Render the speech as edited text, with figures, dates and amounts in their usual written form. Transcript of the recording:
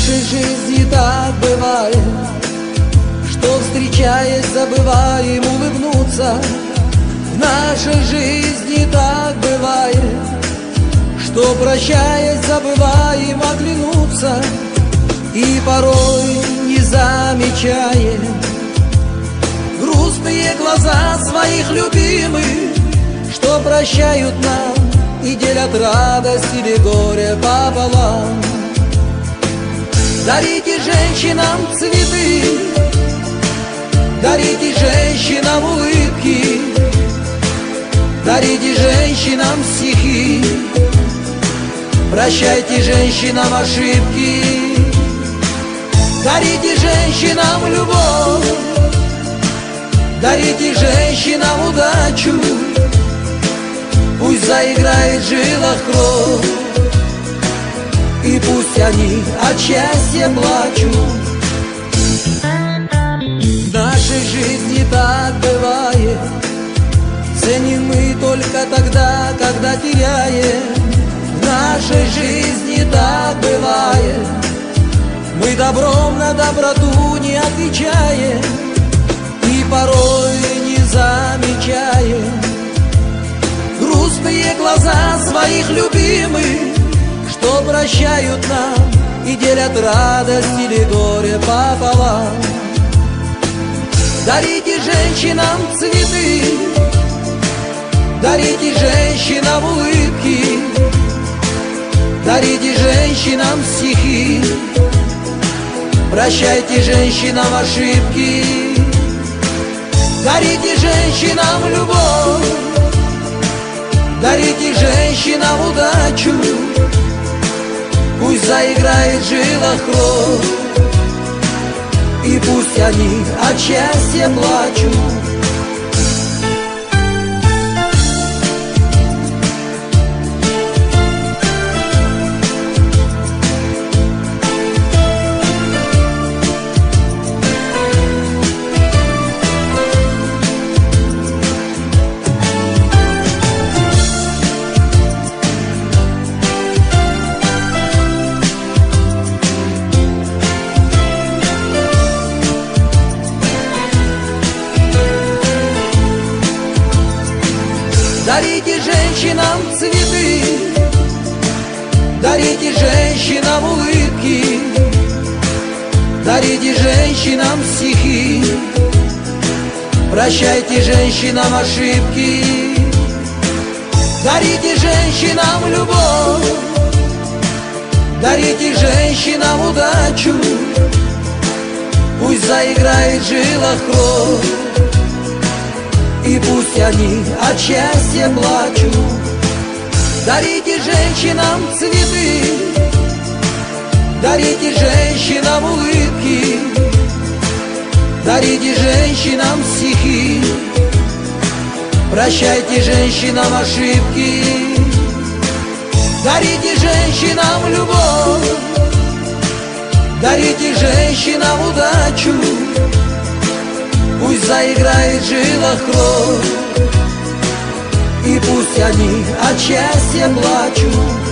нашей жизни так бывает, что, встречаясь, забываем улыбнуться. В нашей жизни так бывает, что, прощаясь, забываем оглянуться. И порой не замечаем грустные глаза своих любимых, что прощают нам и делят радость или горе пополам. Дарите женщинам цветы, дарите женщинам улыбки, дарите женщинам стихи, прощайте женщинам ошибки. Дарите женщинам любовь, дарите женщинам удачу, пусть заиграет в жилах кровь, и пусть они от счастья плачут. В нашей жизни так бывает, ценим мы только тогда, когда теряем. В нашей жизни так бывает, мы добром на доброту не отвечаем, и порой не замечаем грустные глаза своих любимых, что прощают нам и делят радость или горе пополам. Дарите женщинам цветы, дарите женщинам улыбки, дарите женщинам стихи, прощайте женщинам ошибки. Дарите женщинам любовь, дарите женщинам удачу, пусть заиграет в жилах кровь, и пусть они от счастья плачут. Дарите женщинам цветы, дарите женщинам улыбки, дарите женщинам стихи, прощайте женщинам ошибки. Дарите женщинам любовь, дарите женщинам удачу, пусть заиграет в жилах кровь, и пусть они от счастья плачут. Дарите женщинам цветы, дарите женщинам улыбки, дарите женщинам стихи, прощайте женщинам ошибки. Дарите женщинам любовь, дарите женщинам удачу, пусть заиграет в жилах кровь, и пусть они от счастья плачут.